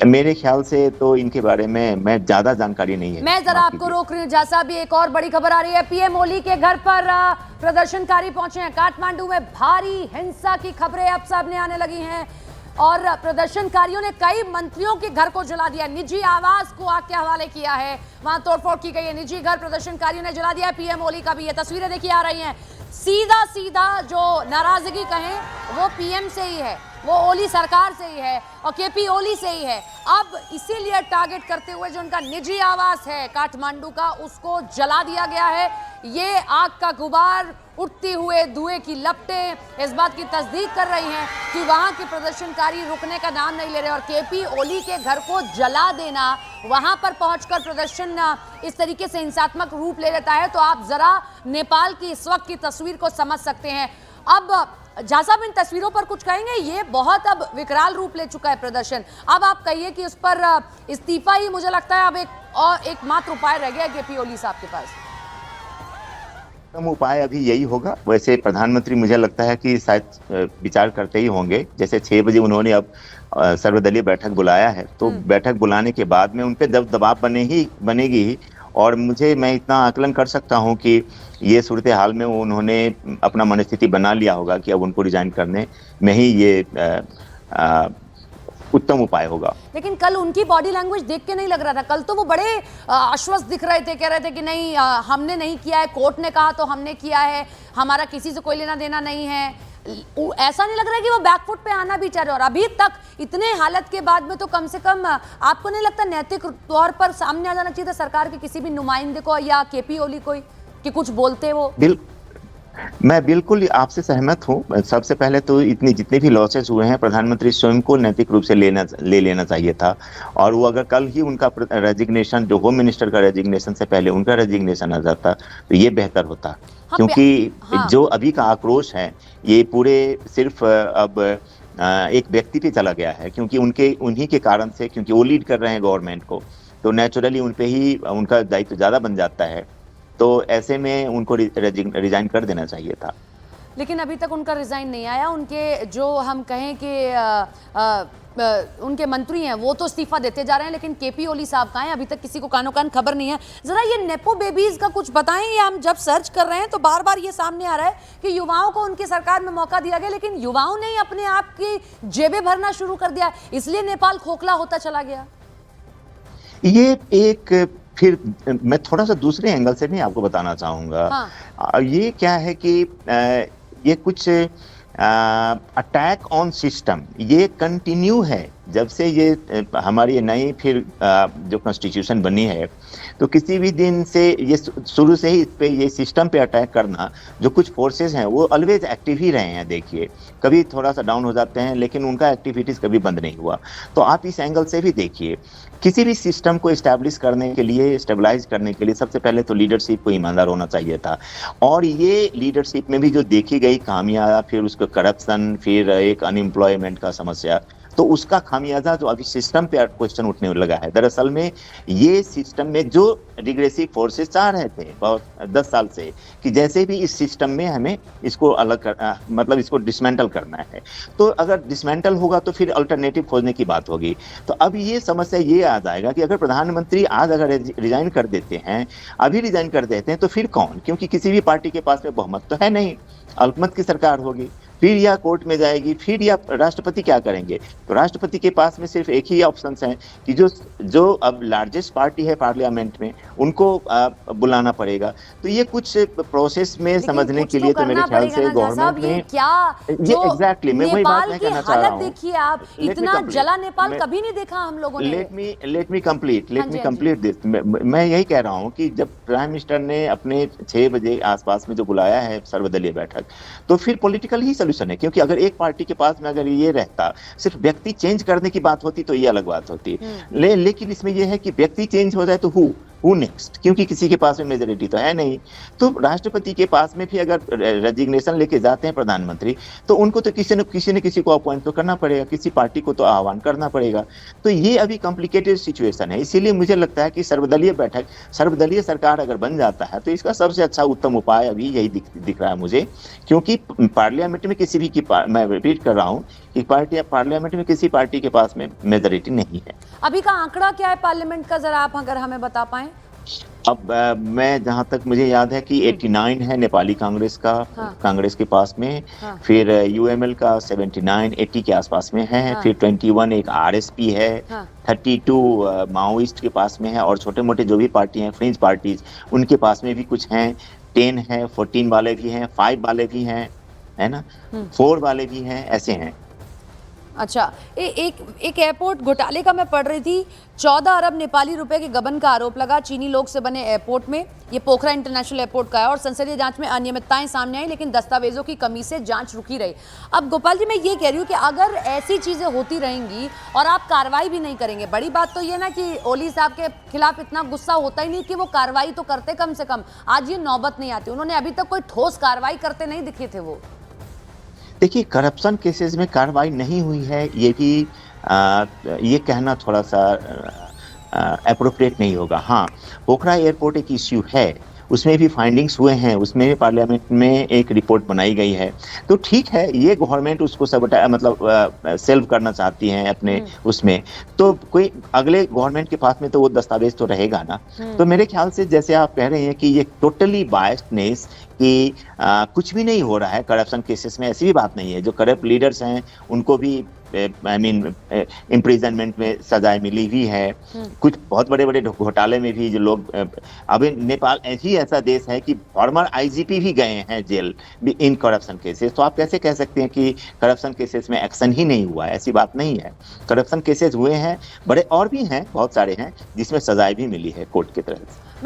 मेरे ख्याल से तो इनके बारे में मैं ज्यादा जानकारी नहीं है। मैं जरा आपको रोक रही हूँ झा साहब, एक और बड़ी खबर आ रही है। पीएम ओली के घर पर प्रदर्शनकारी पहुंचे हैं। काठमांडू में भारी हिंसा की खबरें अब सामने आने लगी हैं और प्रदर्शनकारियों ने कई मंत्रियों के घर को जला दिया, निजी आवास को आग के हवाले किया है, वहां तोड़फोड़ की गई है। निजी घर प्रदर्शनकारियों ने जला दिया है। पीएम ओली का भी ये तस्वीरें देखिए आ रही हैं। सीधा सीधा जो नाराजगी कहें वो पीएम से ही है, वो ओली सरकार से ही है और केपी ओली से ही है। अब इसीलिए टारगेट करते हुए जो उनका निजी आवास है काठमांडू का, उसको जला दिया गया है। ये आग का गुबार, उठते हुए धुएं की लपटें इस बात की तस्दीक कर रही हैं कि वहां के प्रदर्शनकारी रुकने का नाम नहीं ले रहे और केपी ओली के घर को जला देना, वहां पर पहुंचकर प्रदर्शन इस तरीके से हिंसात्मक रूप ले लेता है तो आप जरा नेपाल की इस वक्त की तस्वीर को समझ सकते हैं। अब झा साहब इन तस्वीरों पर कुछ कहेंगे? ये बहुत अब विकराल रूप ले चुका है प्रदर्शन। अब आप कहिए कि उस पर इस्तीफा ही मुझे लगता है अब एकमात्र उपाय रह गया केपी ओली साहब के पास। उपाय अभी यही होगा। वैसे प्रधानमंत्री मुझे लगता है कि शायद विचार करते ही होंगे। जैसे 6 बजे उन्होंने अब सर्वदलीय बैठक बुलाया है, तो बैठक बुलाने के बाद में उन पे जब दबाव बनेगी ही, और मैं इतना आकलन कर सकता हूं कि ये सूरत हाल में उन्होंने अपना मनस्थिति बना लिया होगा कि अब उनको रिजाइन करने में ही ये उत्तम उपाय होगा। लेकिन कल उनकी बॉडी लैंग्वेज देख के नहीं लग रहा था। कल तो वो बड़े आश्वस्त दिख रहे थे, कह रहे थे कि नहीं हमने नहीं किया है, कोर्ट ने कहा तो हमने किया है, हमारा किसी से कोई लेना देना नहीं है। ऐसा नहीं लग रहा है कि वो बैकफुट पे आना भी चाह रहे। और अभी तक इतने हालत के बाद में तो कम से कम आपको नहीं लगता नैतिक तौर पर सामने आ जाना चाहिए था सरकार के किसी भी नुमाइंदे को या केपी ओली को कि कुछ बोलते वो? मैं बिल्कुल आपसे सहमत हूं। सबसे पहले तो जितने भी लॉसेस हुए हैं, प्रधानमंत्री स्वयं को नैतिक रूप से ले लेना चाहिए था। और वो अगर कल ही उनका रेजिग्नेशन, जो होम मिनिस्टर का रेजिग्नेशन से पहले उनका रेजिग्नेशन आ जाता तो ये बेहतर होता। क्योंकि जो अभी का आक्रोश है ये पूरे सिर्फ अब एक व्यक्ति पे चला गया है, क्योंकि उन्हीं के कारण से, क्योंकि वो लीड कर रहे हैं गवर्नमेंट को, तो नेचुरली उन पे ही उनका दायित्व ज्यादा बन जाता है। तो ऐसे में उनको रिजाइन कर देना चाहिए था। लेकिन अभी तक उनका रिजाइन नहीं आया। उनके जो हम कहें कि उनके मंत्री हैं वो तो इस्तीफा देते जा रहे हैं, लेकिन केपी ओली साहब कहाँ हैं? अभी तक किसी को कानो कान खबर नहीं है। जरा ये नेपो बेबीज का कुछ बताएं। ये हम जब सर्च कर रहे हैं तो बार बार ये सामने आ रहा है कि युवाओं को उनकी सरकार में मौका दिया गया, लेकिन युवाओं ने ही अपने आप की जेबें भरना शुरू कर दिया, इसलिए नेपाल खोखला होता चला गया। ये एक फिर मैं थोड़ा सा दूसरे एंगल से भी आपको बताना चाहूंगा। हाँ। ये क्या है कि ये कुछ अटैक ऑन सिस्टम ये कंटिन्यू है। जब से ये हमारी नई फिर जो कॉन्स्टिट्यूशन बनी है, तो किसी भी दिन से ये शुरू से ही इस पे ये सिस्टम पे अटैक करना, जो कुछ फोर्सेस हैं वो ऑलवेज एक्टिव ही रहे हैं। देखिए कभी थोड़ा सा डाउन हो जाते हैं, लेकिन उनका एक्टिविटीज कभी बंद नहीं हुआ। तो आप इस एंगल से भी देखिए, किसी भी सिस्टम को एस्टैब्लिश करने के लिए, स्टेबलाइज करने के लिए सबसे पहले तो लीडरशिप को ईमानदार होना चाहिए था। और ये लीडरशिप में भी जो देखी गई खामियां, फिर उसको करप्शन, फिर एक अनएम्प्लॉयमेंट का समस्या, तो उसका खामियाजा जो अभी सिस्टम पे क्वेश्चन उठने लगा है। दरअसल में ये सिस्टम में जो रिग्रेसिव फोर्सेस चाह रहे थे बहुत 10 साल से कि जैसे भी इस सिस्टम में हमें इसको मतलब इसको डिसमेंटल करना है, तो अगर डिसमेंटल होगा तो फिर अल्टरनेटिव खोजने की बात होगी। तो अब ये समस्या ये आ जाएगा कि अगर प्रधानमंत्री आज अगर रिजाइन कर देते हैं, अभी रिजाइन कर देते हैं, तो फिर कौन? क्योंकि किसी भी पार्टी के पास में बहुमत तो है नहीं, अल्पमत की सरकार होगी, फिर या कोर्ट में जाएगी, फिर या राष्ट्रपति क्या करेंगे? तो राष्ट्रपति के पास में सिर्फ एक ही ऑप्शन है कि जो अब लार्जेस्ट पार्टी है पार्लियामेंट में, उनको बुलाना पड़ेगा। तो ये कुछ प्रोसेस में समझने के लिए तो मेरे ख्याल से गवर्नमेंट ने ये एग्जैक्टली मैं वही बात नहीं कहना चाह रहा हूँ। देखिए आप, इतना जला नेपाल कभी नहीं देखा हम लोगों ने। Let me complete this. मैं यही कह रहा हूँ कि जब प्राइम मिनिस्टर ने अपने 6 बजे आसपास में जो बुलाया है सर्वदलीय बैठक, तो फिर पॉलिटिकल ही सोल्यूशन है। क्योंकि अगर एक पार्टी के पास में अगर ये रहता, सिर्फ व्यक्ति चेंज करने की बात होती तो ये अलग बात होती। लेकिन इसमें ये है कि व्यक्ति चेंज हो जाए तो हु नेक्स्ट, क्योंकि किसी के पास में मेजोरिटी तो है नहीं। तो राष्ट्रपति के पास में भी अगर रेजिग्नेशन लेके जाते हैं प्रधानमंत्री, तो उनको तो किसी न किसी को अपॉइंट तो करना पड़ेगा, किसी पार्टी को तो आह्वान करना पड़ेगा। तो ये अभी कॉम्प्लिकेटेड सिचुएशन है। इसीलिए मुझे लगता है कि सर्वदलीय बैठक, सर्वदलीय सरकार अगर बन जाता है तो इसका सबसे अच्छा उत्तम उपाय अभी यही दिख रहा है मुझे। क्योंकि पार्लियामेंट में किसी भी की, मैं रिपीट कर रहा हूँ कि पार्टी पार्लियामेंट में किसी पार्टी के पास में मेजॉरिटी नहीं है। अभी का आंकड़ा क्या है पार्लियामेंट का, जरा आप अगर हमें बता पाएं। अब मैं जहां तक मुझे याद है कि 89 है नेपाली कांग्रेस का, हाँ। कांग्रेस के पास में, हाँ। फिर यूएमएल का 79 80 के आसपास में है, हाँ। फिर 21 एक आरएसपी है, हाँ। 32 माओइस्ट के पास में है, और छोटे मोटे जो भी पार्टी हैं फ्रिंज पार्टीज उनके पास में भी कुछ हैं, 10 है, 14 वाले भी हैं, 5 वाले भी हैं, है ना, 4 वाले भी हैं, ऐसे हैं। अच्छा, एक एयरपोर्ट घोटाले का मैं पढ़ रही थी, 14 अरब नेपाली रुपए के गबन का आरोप लगा चीनी लोग से बने एयरपोर्ट में। ये पोखरा इंटरनेशनल एयरपोर्ट का है और संसदीय जांच में अनियमितताएं सामने आई, लेकिन दस्तावेजों की कमी से जांच रुकी रही। अब गोपाल जी, मैं ये कह रही हूँ कि अगर ऐसी चीजें होती रहेंगी और आप कार्रवाई भी नहीं करेंगे, बड़ी बात तो ये ना कि ओली साहब के खिलाफ इतना गुस्सा होता ही नहीं कि वो कार्रवाई तो करते कम से कम, आज ये नौबत नहीं आती। उन्होंने अभी तक कोई ठोस कार्रवाई करते नहीं दिखे थे वो। देखिए, करप्शन केसेस में कार्रवाई नहीं हुई है, ये भी ये कहना थोड़ा सा एप्रोप्रिएट नहीं होगा। हाँ, पोखरा एयरपोर्ट एक इश्यू है, उसमें भी फाइंडिंग्स हुए हैं, उसमें भी पार्लियामेंट में एक रिपोर्ट बनाई गई है, तो ठीक है, ये गवर्नमेंट उसको मतलब सेल्व करना चाहती है अपने उसमें, तो कोई अगले गवर्नमेंट के पास में तो वो दस्तावेज तो रहेगा ना। तो मेरे ख्याल से जैसे आप कह रहे हैं कि ये टोटली बायस्डनेस कि कुछ भी नहीं हो रहा है करप्शन केसेस में, ऐसी भी बात नहीं है। जो करप्ट लीडर्स हैं उनको भी आई मीन इम्प्रिजनमेंट में सजाएं मिली हुई है, कुछ बहुत बड़े बड़े घोटाले में भी जो लोग, अभी नेपाल ही ऐसा देश है कि फॉर्मर आईजीपी भी गए हैं जेल इन करप्शन केसेस। तो आप कैसे कह सकते हैं कि करप्शन केसेस में एक्शन ही नहीं हुआ है? ऐसी बात नहीं है, करप्शन केसेस हुए हैं, बड़े और भी हैं, बहुत सारे हैं जिसमें सजाएं भी मिली है कोर्ट की तरफ से।